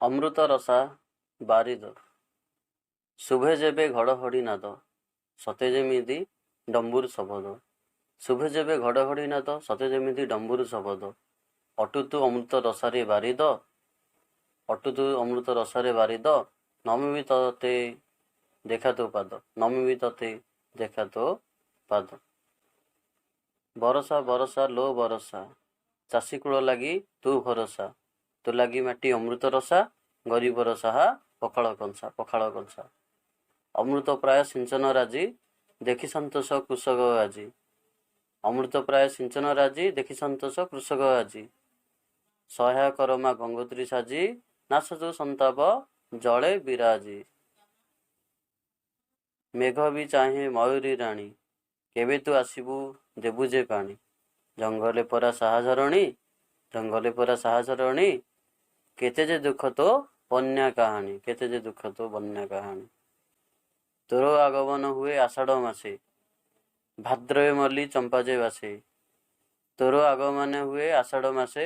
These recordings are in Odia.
ଅମୃତ ରସା ବାରିଦ ଶୁଭେ ଯେବେ ଘଡ଼ଘଡ଼ି ନାଦ ସତେ ଯେମିତି ଡମ୍ବୁରୁ ଶବଦ। ଶୁଭେ ଯେବେ ଘଡ଼ଘଡ଼ି ନାଦ ସତେ ଯେମିତି ଡମ୍ବୁରୁ ଶବଦ। ଅଟୁତୁ ଅମୃତ ରସାରେ ବାରିଦ ଅଟୁତୁ ଅମୃତ ରସାରେ ବାରିଦ ନମିବି ତତେ ଦେଖା ତୋ ପାଦ ନମିବି ତତେ ଦେଖା ତୋ ପାଦ। ବରଷା ବରଷା ଲୋ ବରଷା ଚାଷୀ କୂଳ ଲାଗି ତୁ ଭରସା ତୁ ଲାଗି ମାଟି ଅମୃତ ରସା ଗରିବର ସାହା ପଖାଳ କଂସା ପଖାଳ କଂସା। ଅମୃତ ପ୍ରାୟ ସିଞ୍ଚନ ରାଜି ଦେଖି ସନ୍ତୋଷ କୃଷକ ଆଜି ଅମୃତ ପ୍ରାୟ ସିଞ୍ଚନ ରାଜି ଦେଖି ସନ୍ତୋଷ କୃଷକ ଆଜି। ସହାୟ କରମା ଗଙ୍ଗୋତ୍ରୀ ସାଜି ନାଶ ଯୋଉ ସନ୍ତାପ ଜଳେ ବିରାଜି। ମେଘ ବି ଚାହେଁ ମୟୂରୀ ରାଣୀ କେବେ ତୁ ଆସିବୁ ଦେବୁ ଯେ ପାଣି। ଜଙ୍ଗଲେ ପରା ସାହାଝରଣୀ ଜଙ୍ଗଲେ ପରା ସାହାଝରଣୀ କେତେ ଯେ ଦୁଃଖ ତୋ ବନ୍ୟା କାହାଣୀ କେତେ ଯେ ଦୁଃଖ ତୋ ବନ୍ୟା କାହାଣୀ। ତୋର ଆଗମନ ହୁଏ ଆଷାଢ଼ ମାସେ ଭାଦ୍ରବେ ମଲ୍ଲି ଚମ୍ପା ଯେ ବାସେ। ତୋର ଆଗମନ ହୁଏ ଆଷାଢ଼ ମାସେ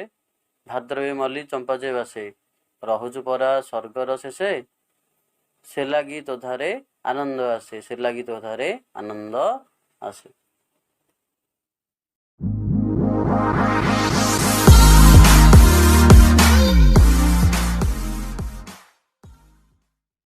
ଭାଦ୍ରବେ ମଲ୍ଲି ଚମ୍ପା ଯେ ବାସେ। ରହୁଛୁ ପରା ସ୍ୱର୍ଗର ଶେଷେ ସେ ଲାଗି ତୋ ଧାରେ ଆନନ୍ଦ ଆସେ ସେ ଲାଗି ତୋ ଧାରେ ଆନନ୍ଦ ଆସେ।